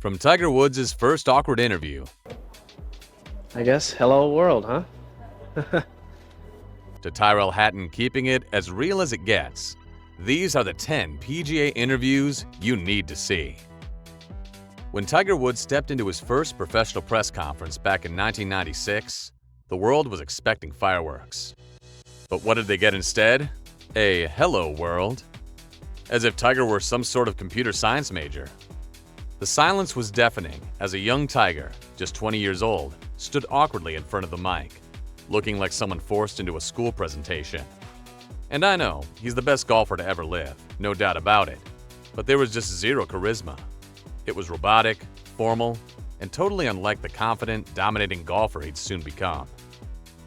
From Tiger Woods' first awkward interview I guess hello world, huh? to Tyrrell Hatton keeping it as real as it gets, these are the 10 PGA interviews you need to see. When Tiger Woods stepped into his first professional press conference back in 1996, the world was expecting fireworks. But what did they get instead? A hello world. As if Tiger were some sort of computer science major. The silence was deafening as a young Tiger, just 20 years old, stood awkwardly in front of the mic, looking like someone forced into a school presentation. And I know, he's the best golfer to ever live, no doubt about it, but there was just zero charisma. It was robotic, formal, and totally unlike the confident, dominating golfer he'd soon become.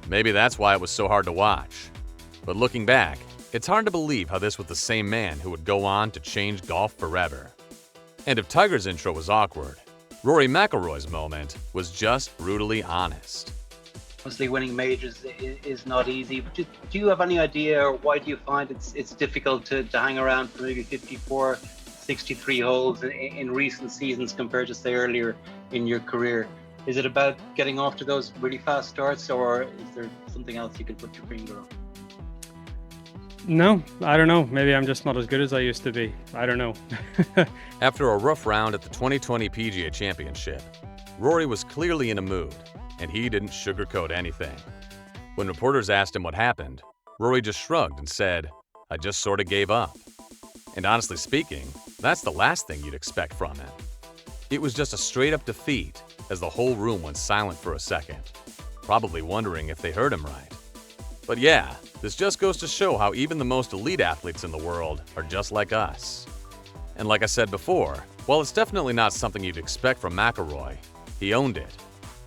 Maybe that's why it was so hard to watch. But looking back, it's hard to believe how this was the same man who would go on to change golf forever. And if Tiger's intro was awkward, Rory McIlroy's moment was just brutally honest. Obviously, winning majors is not easy. But do you have any idea, or why do you find it's difficult to hang around for maybe 54, 63 holes in recent seasons compared to, say, earlier in your career? Is it about getting off to those really fast starts, or is there something else you can put your finger on? No, I don't know. Maybe I'm just not as good as I used to be. I don't know. After a rough round at the 2020 PGA Championship, Rory was clearly in a mood, and he didn't sugarcoat anything. When reporters asked him what happened, Rory just shrugged and said, "I just sort of gave up." And honestly speaking, that's the last thing you'd expect from him. It was just a straight-up defeat as the whole room went silent for a second, probably wondering if they heard him right. But yeah, this just goes to show how even the most elite athletes in the world are just like us. And like I said before, while it's definitely not something you'd expect from McIlroy, he owned it.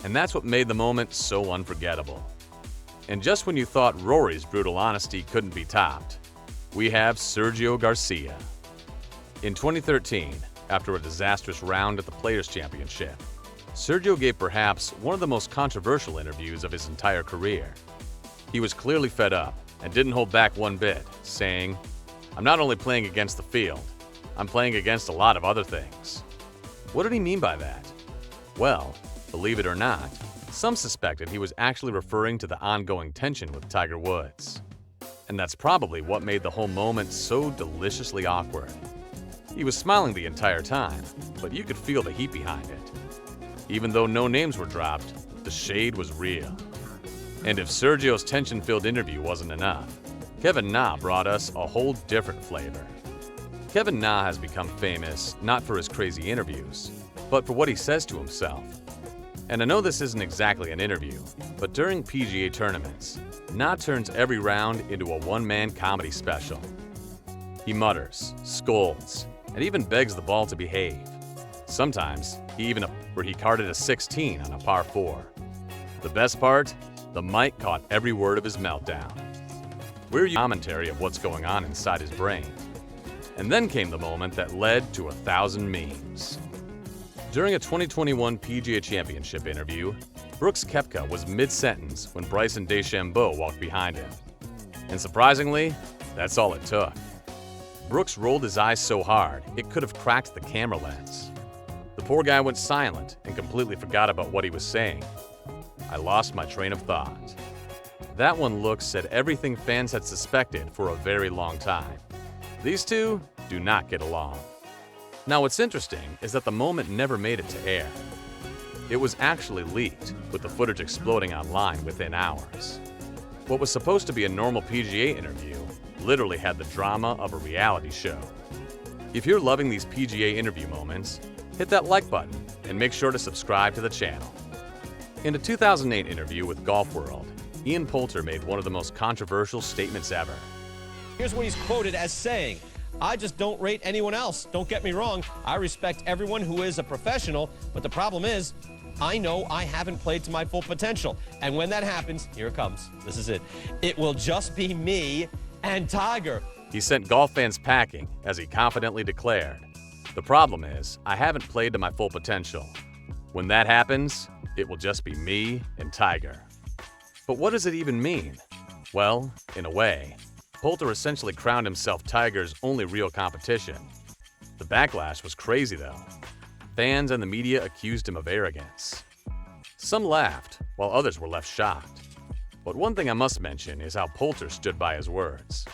And that's what made the moment so unforgettable. And just when you thought Rory's brutal honesty couldn't be topped, we have Sergio Garcia. In 2013, after a disastrous round at the Players' Championship, Sergio gave perhaps one of the most controversial interviews of his entire career. He was clearly fed up and didn't hold back one bit, saying, "I'm not only playing against the field, I'm playing against a lot of other things." What did he mean by that? Well, believe it or not, some suspected he was actually referring to the ongoing tension with Tiger Woods. And that's probably what made the whole moment so deliciously awkward. He was smiling the entire time, but you could feel the heat behind it. Even though no names were dropped, the shade was real. And if Sergio's tension-filled interview wasn't enough, Kevin Na brought us a whole different flavor. Kevin Na has become famous not for his crazy interviews, but for what he says to himself. And I know this isn't exactly an interview, but during PGA tournaments, Na turns every round into a one-man comedy special. He mutters, scolds, and even begs the ball to behave. Sometimes, he carded a 16 on a par 4. The best part? The mic caught every word of his meltdown. We're using commentary of what's going on inside his brain. And then came the moment that led to 1,000 memes. During a 2021 PGA Championship interview, Brooks Koepka was mid-sentence when Bryson DeChambeau walked behind him. And surprisingly, that's all it took. Brooks rolled his eyes so hard, it could have cracked the camera lens. The poor guy went silent and completely forgot about what he was saying. I lost my train of thought. That one look said everything fans had suspected for a very long time. These two do not get along. Now what's interesting is that the moment never made it to air. It was actually leaked, with the footage exploding online within hours. What was supposed to be a normal PGA interview literally had the drama of a reality show. If you're loving these PGA interview moments, hit that like button and make sure to subscribe to the channel. In a 2008 interview with Golf World, Ian Poulter made one of the most controversial statements ever. Here's what he's quoted as saying: "I just don't rate anyone else. Don't get me wrong, I respect everyone who is a professional, but the problem is, I know I haven't played to my full potential. And when that happens, here it comes. This is it. It will just be me and Tiger." He sent golf fans packing as he confidently declared, "The problem is, I haven't played to my full potential. When that happens, it will just be me and Tiger." But what does it even mean? Well, in a way, Poulter essentially crowned himself Tiger's only real competition. The backlash was crazy though. fans and the media accused him of arrogance. Some laughed, while others were left shocked. But one thing I must mention is how Poulter stood by his words.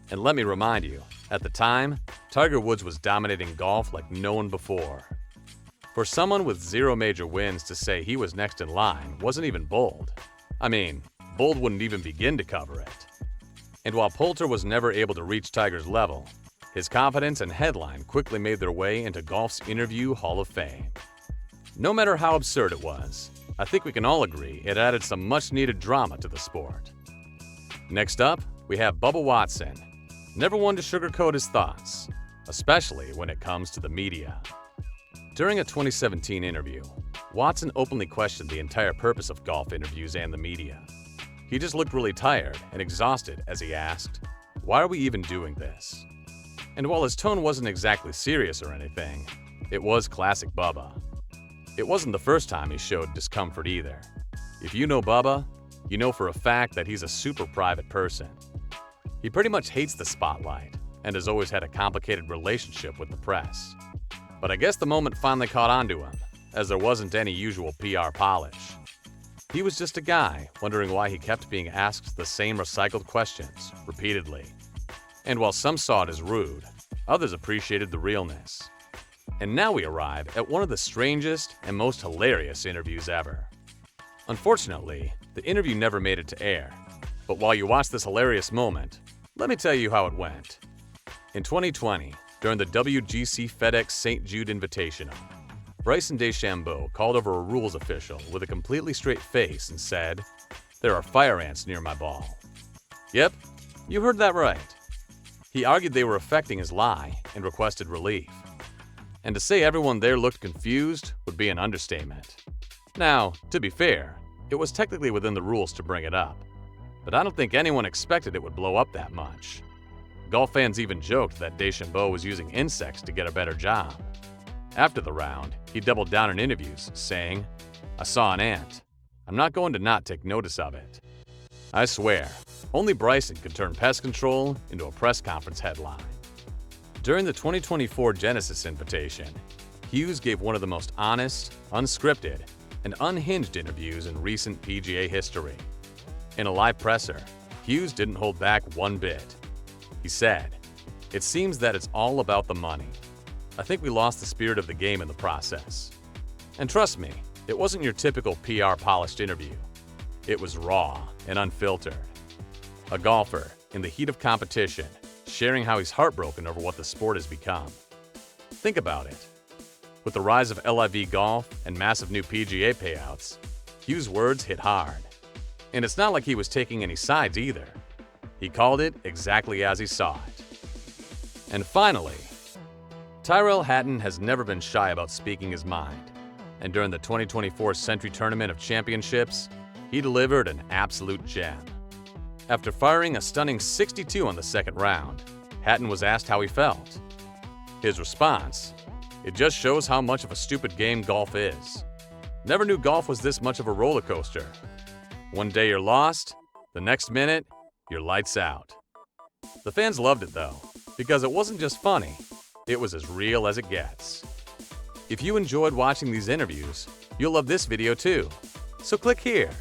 And let me remind you, at the time, Tiger Woods was dominating golf like no one before. For someone with 0 major wins to say he was next in line wasn't even bold. I mean, bold wouldn't even begin to cover it. And while Poulter was never able to reach Tiger's level, his confidence and headline quickly made their way into golf's interview Hall of Fame. No matter how absurd it was, I think we can all agree it added some much-needed drama to the sport. Next up, we have Bubba Watson, never one to sugarcoat his thoughts, especially when it comes to the media. During a 2017 interview, Watson openly questioned the entire purpose of golf interviews and the media. He just looked really tired and exhausted as he asked, "Why are we even doing this?" And while his tone wasn't exactly serious or anything, it was classic Bubba. It wasn't the first time he showed discomfort either. If you know Bubba, you know for a fact that he's a super private person. He pretty much hates the spotlight and has always had a complicated relationship with the press. But I guess the moment finally caught on to him, as there wasn't any usual PR polish. He was just a guy wondering why he kept being asked the same recycled questions repeatedly. And while some saw it as rude, others appreciated the realness. And now we arrive at one of the strangest and most hilarious interviews ever. Unfortunately, the interview never made it to air. But while you watch this hilarious moment, let me tell you how it went. In 2020, during the WGC FedEx St. Jude Invitational, Bryson DeChambeau called over a rules official with a completely straight face and said, "There are fire ants near my ball." Yep, you heard that right. He argued they were affecting his lie and requested relief. And to say everyone there looked confused would be an understatement. Now, to be fair, it was technically within the rules to bring it up, but I don't think anyone expected it would blow up that much. Golf fans even joked that DeChambeau was using insects to get a better job. After the round, he doubled down in interviews, saying, "I saw an ant. I'm not going to not take notice of it." I swear, only Bryson could turn pest control into a press conference headline. During the 2024 Genesis Invitation, Hughes gave one of the most honest, unscripted, and unhinged interviews in recent PGA history. In a live presser, Hughes didn't hold back one bit. He said, "It seems that it's all about the money. I think we lost the spirit of the game in the process." And trust me, it wasn't your typical PR polished interview. It was raw and unfiltered. A golfer, in the heat of competition, sharing how he's heartbroken over what the sport has become. Think about it. With the rise of LIV golf and massive new PGA payouts, Hughes' words hit hard. And it's not like he was taking any sides either. He called it exactly as he saw it. And finally, Tyrrell Hatton has never been shy about speaking his mind. And during the 2024 Century Tournament of Championships, he delivered an absolute gem. After firing a stunning 62 on the second round, Hatton was asked how he felt. His response, "It just shows how much of a stupid game golf is. Never knew golf was this much of a roller coaster. One day you're lost, the next minute, you're lights out." The fans loved it though, because it wasn't just funny, it was as real as it gets. If you enjoyed watching these interviews, you'll love this video too. So click here.